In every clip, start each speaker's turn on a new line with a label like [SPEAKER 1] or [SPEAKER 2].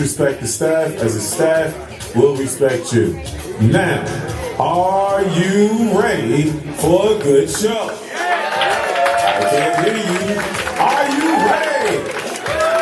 [SPEAKER 1] Respect the staff as the staff will respect you. Now, are you ready for a good show? I can't hear you. Are you ready?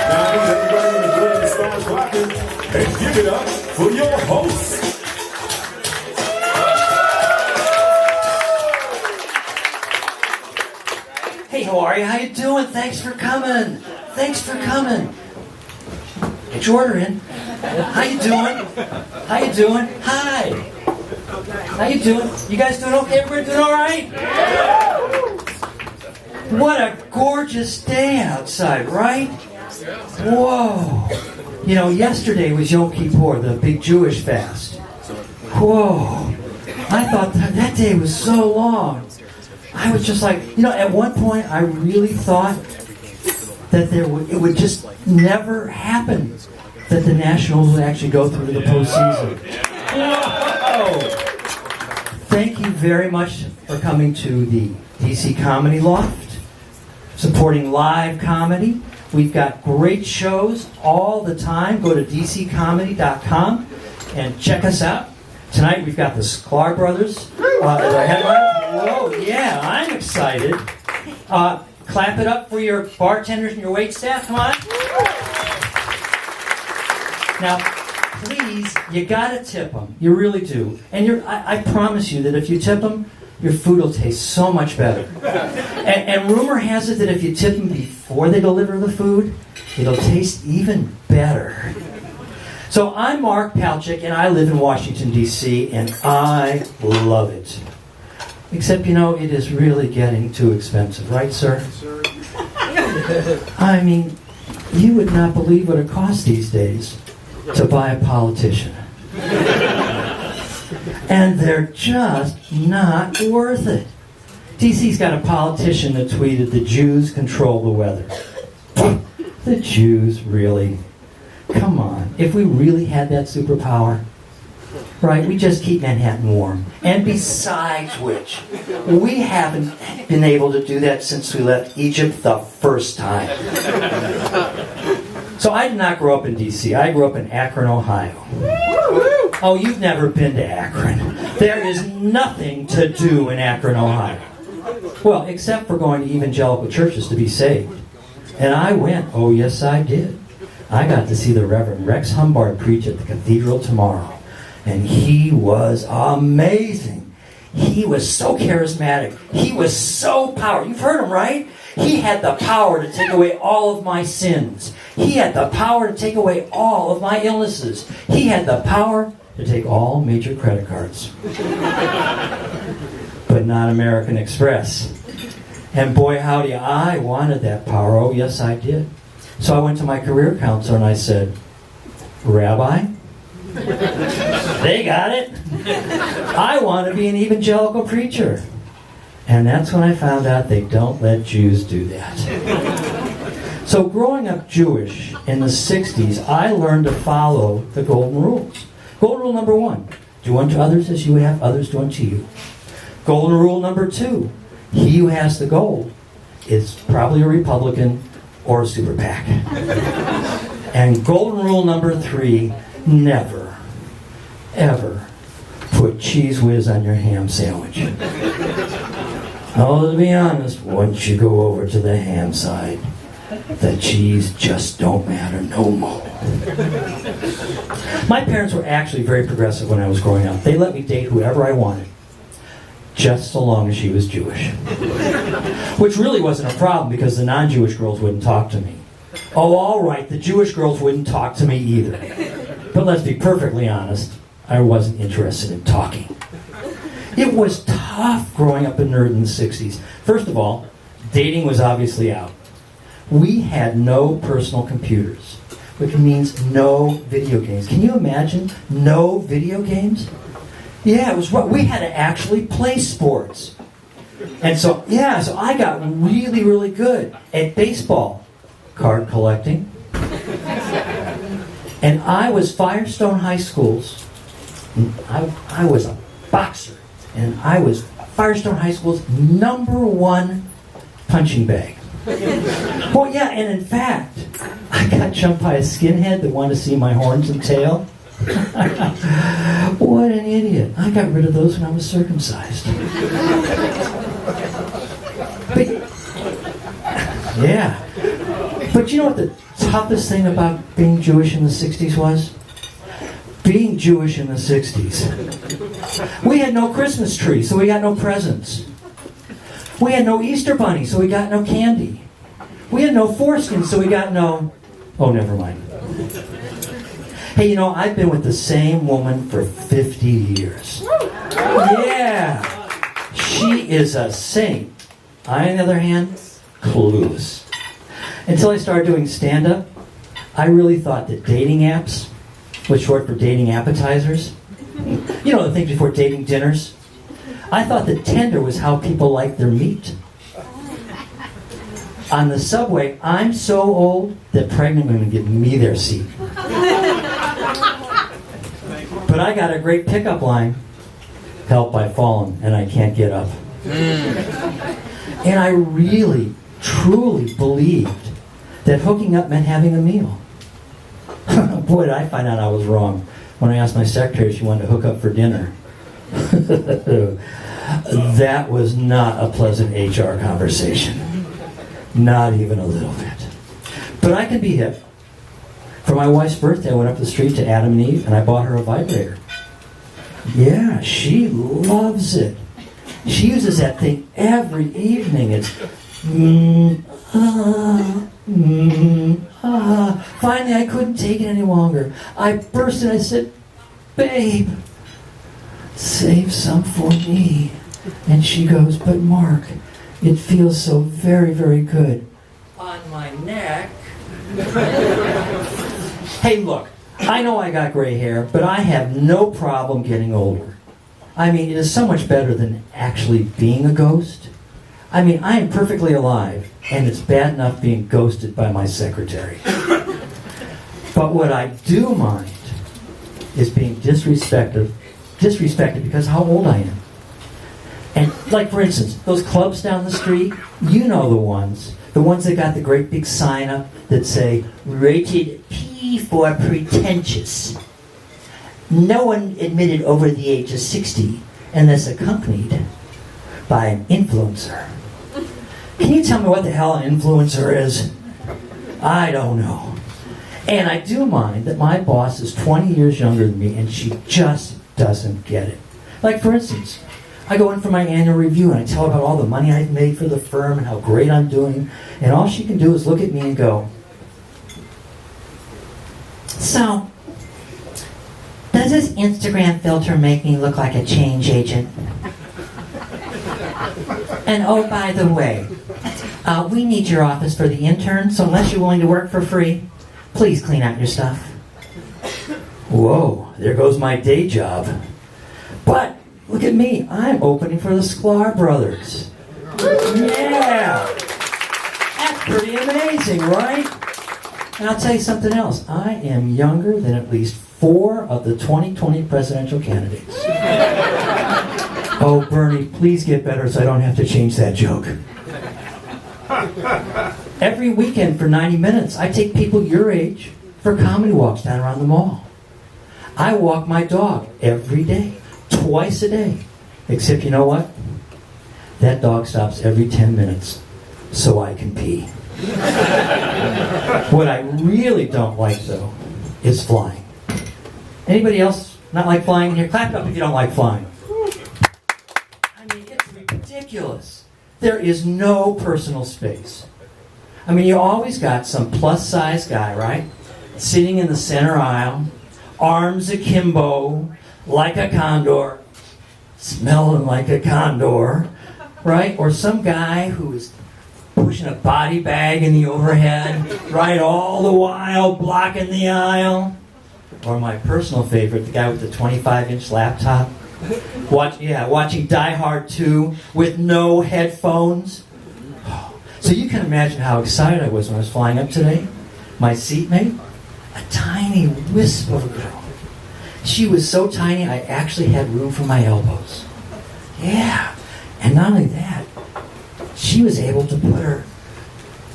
[SPEAKER 1] Now, I need everybody in the building to start clapping and give it up for your host.
[SPEAKER 2] Hey, how are you? How you doing? Thanks for coming. Thanks for coming. Get your order in. How you doing? How you doing? Hi. How you doing? You guys doing okay? Everybody doing all right? What a gorgeous day outside, right? Whoa. You know, yesterday was Yom Kippur, the big Jewish fast. Whoa. I thought that day was so long. I was just like, you know, at one point I really thought that it would just never happen that the Nationals would actually go through to the postseason. Whoa! Thank you very much for coming to the DC Comedy Loft, supporting live comedy. We've got great shows all the time. Go to dccomedy.com and check us out. Tonight we've got the Sklar Brothers as our headliner. Whoa, yeah, I'm excited. Clap it up for your bartenders and your wait staff. Come on. Now, please, you gotta tip them. You really do. And I promise you that if you tip them, your food will taste so much better. And rumor has it that if you tip them before they deliver the food, it'll taste even better. So I'm Mark Palchik, and I live in Washington, D.C., and I love it. Except, you know, it is really getting too expensive, right, sir? I mean, you would not believe what it costs these days to buy a politician. And they're just not worth it. DC's got a politician that tweeted, "The Jews control the weather." The Jews, really? Come on. If we really had that superpower, right, we just keep Manhattan warm. And besides which, we haven't been able to do that since we left Egypt the first time. So I did not grow up in D.C. I grew up in Akron, Ohio. Oh, you've never been to Akron. There is nothing to do in Akron, Ohio. Well, except for going to evangelical churches to be saved. And I went. Oh, yes, I did. I got to see the Reverend Rex Humbard preach at the cathedral tomorrow. And he was amazing. He was so charismatic. He was so powerful. You've heard him, right? He had the power to take away all of my sins. He had the power to take away all of my illnesses. He had the power to take all major credit cards. But not American Express. And boy, howdy, I wanted that power. Oh, yes, I did. So I went to my career counselor and I said, "Rabbi, they got it. I want to be an evangelical preacher." And that's when I found out they don't let Jews do that. So growing up Jewish in the 60s, I learned to follow the golden rules. Golden rule number 1, do unto others as you would have others do unto you. Golden rule number 2, he who has the gold is probably a Republican or a super PAC. And golden rule number 3, never, ever put Cheese Whiz on your ham sandwich. Oh, to be honest, once you go over to the ham side, the cheese just don't matter no more. My parents were actually very progressive when I was growing up. They let me date whoever I wanted, just so long as she was Jewish. Which really wasn't a problem because the non-Jewish girls wouldn't talk to me. Oh, all right, the Jewish girls wouldn't talk to me either. But let's be perfectly honest, I wasn't interested in talking. It was tough growing up a nerd in the 60s. First of all, dating was obviously out. We had no personal computers, which means no video games. Can you imagine no video games? Yeah, it was what we had to actually play sports. And so I got really, really good at baseball, card collecting. And I was Firestone High School's, I was a boxer. And I was Firestone High School's #1 punching bag. Well, yeah, and in fact, I got jumped by a skinhead that wanted to see my horns and tail. What an idiot. I got rid of those when I was circumcised. But, yeah. But you know what the toughest thing about being Jewish in the 60s was? Being Jewish in the 60s. We had no Christmas tree, so we got no presents. We had no Easter bunny, so we got no candy. We had no foreskin, so we got no... Oh, never mind. Hey, you know, I've been with the same woman for 50 years. Yeah. She is a saint. I, on the other hand, clueless. Until I started doing stand-up, I really thought that dating apps was short for dating appetizers. You know, the things before dating dinners. I thought that Tinder was how people like their meat. On the subway, I'm so old that pregnant women give me their seat. But I got a great pickup line. Help, I've fallen and I can't get up. And I really, truly believed that hooking up meant having a meal. Boy, did I find out I was wrong when I asked my secretary if she wanted to hook up for dinner. That was not a pleasant HR conversation. Not even a little bit. But I can be hip. For my wife's birthday, I went up the street to Adam and Eve and I bought her a vibrator. Yeah, she loves it. She uses that thing every evening. It's Finally, I couldn't take it any longer. I burst and I said, babe, save some for me. And she goes, but Mark, it feels so very, very good on my neck. Hey, look, I know I got gray hair, but I have no problem getting older. I mean, it is so much better than actually being a ghost. I mean, I am perfectly alive, and it's bad enough being ghosted by my secretary. But what I do mind is being disrespected because of how old I am. And, like, for instance, those clubs down the street, you know the ones that got the great big sign up that say, rated P for pretentious. No one admitted over the age of 60 unless accompanied by an influencer. Can you tell me what the hell an influencer is? I don't know. And I do mind that my boss is 20 years younger than me and she just doesn't get it. Like, for instance, I go in for my annual review and I tell her about all the money I've made for the firm and how great I'm doing, and all she can do is look at me and go, so, does this Instagram filter make me look like a change agent? And oh, by the way, we need your office for the intern, so unless you're willing to work for free, please clean out your stuff. Whoa, there goes my day job. But, look at me, I'm opening for the Sklar Brothers. Yeah! That's pretty amazing, right? And I'll tell you something else. I am younger than at least 4 of the 2020 presidential candidates. Oh, Bernie, please get better so I don't have to change that joke. Every weekend for 90 minutes, I take people your age for comedy walks down around the mall. I walk my dog every day, twice a day. Except you know what? That dog stops every 10 minutes so I can pee. What I really don't like, though, is flying. Anybody else not like flying here? Clap it up if you don't like flying. I mean, it's ridiculous. There is no personal space. I mean, you always got some plus-size guy, right? Sitting in the center aisle, arms akimbo, like a condor, smelling like a condor, right? Or some guy who is pushing a body bag in the overhead, right, all the while blocking the aisle. Or my personal favorite, the guy with the 25-inch laptop, watching Die Hard 2 with no headphones. So you can imagine how excited I was when I was flying up today. My seatmate, a tiny wisp of a girl. She was so tiny, I actually had room for my elbows. Yeah, and not only that, she was able to put her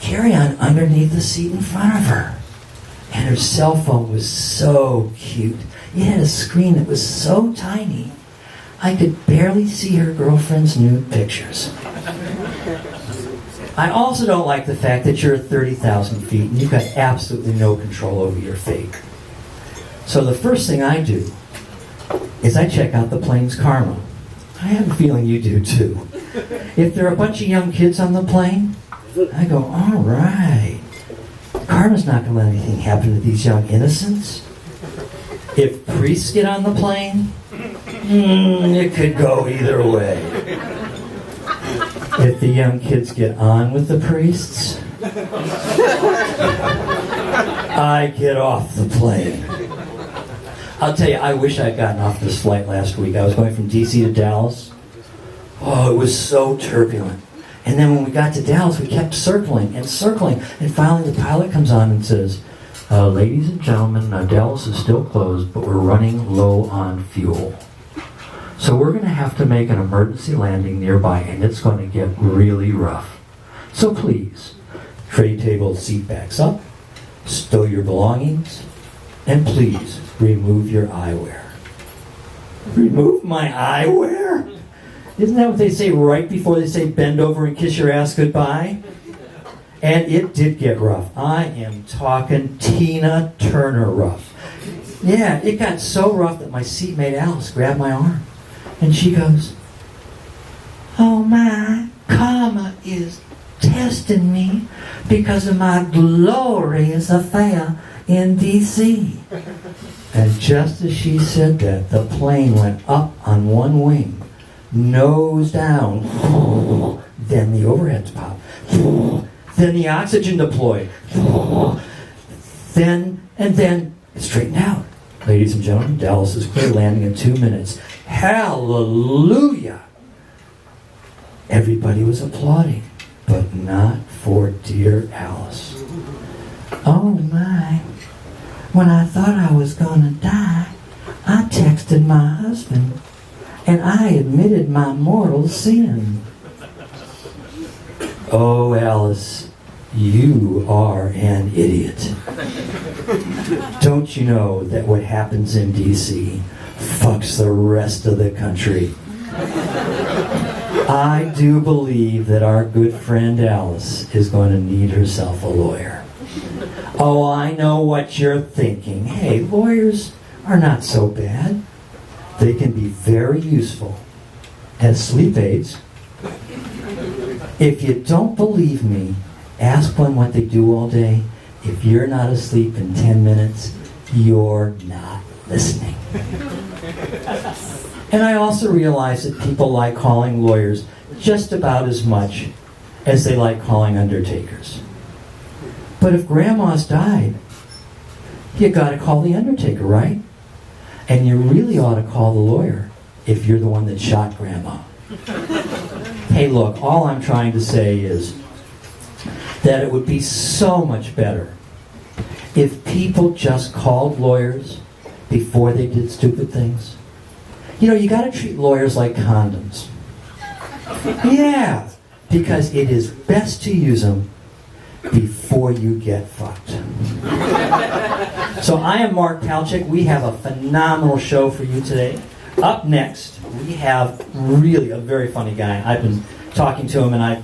[SPEAKER 2] carry-on underneath the seat in front of her. And her cell phone was so cute. It had a screen that was so tiny, I could barely see her girlfriend's nude pictures. I also don't like the fact that you're at 30,000 feet and you've got absolutely no control over your fate. So the first thing I do is I check out the plane's karma. I have a feeling you do too. If there are a bunch of young kids on the plane, I go, all right. Karma's not going to let anything happen to these young innocents. If priests get on the plane, it could go either way. If the young kids get on with the priests, I get off the plane. I'll tell you, I wish I'd gotten off this flight last week. I was going from D.C. to Dallas. Oh, it was so turbulent. And then when we got to Dallas, we kept circling. And finally the pilot comes on and says, ladies and gentlemen, now Dallas is still closed, but we're running low on fuel. So we're going to have to make an emergency landing nearby, and it's going to get really rough. So please, tray table seat backs up, stow your belongings, and please remove your eyewear. Remove my eyewear? Isn't that what they say right before they say bend over and kiss your ass goodbye? And it did get rough. I am talking Tina Turner rough. Yeah, it got so rough that my seatmate Alice grabbed my arm. And she goes, oh my, karma is testing me because of my glorious affair in D.C. And just as she said that, the plane went up on one wing, nose down, then the overheads popped, then the oxygen deployed, then it straightened out. Ladies and gentlemen, Dallas is clear, landing in 2 minutes. Hallelujah! Everybody was applauding, but not for dear Alice. Oh my, when I thought I was gonna die, I texted my husband, and I admitted my mortal sin. Oh, Alice, you are an idiot. Don't you know that what happens in D.C. fucks the rest of the country? I do believe that our good friend Alice is going to need herself a lawyer. Oh, I know what you're thinking. Hey, lawyers are not so bad. They can be very useful as sleep aids. If you don't believe me, ask them what they do all day. If you're not asleep in 10 minutes, you're not listening. And I also realize that people like calling lawyers just about as much as they like calling undertakers. But if grandma's died, you gotta call the undertaker, right? And you really ought to call the lawyer if you're the one that shot grandma. Hey, look, all I'm trying to say is that it would be so much better if people just called lawyers before they did stupid things. You know, you got to treat lawyers like condoms. Yeah, because it is best to use them before you get fucked. So I am Mark Palchik. We have a phenomenal show for you today. Up next, we have really a very funny guy. I've been talking to him, and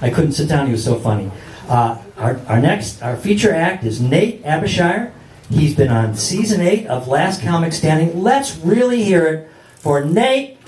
[SPEAKER 2] I couldn't sit down. He was so funny. Our feature act is Nate Abishire. He's been on season 8 of Last Comic Standing. Let's really hear it for Nate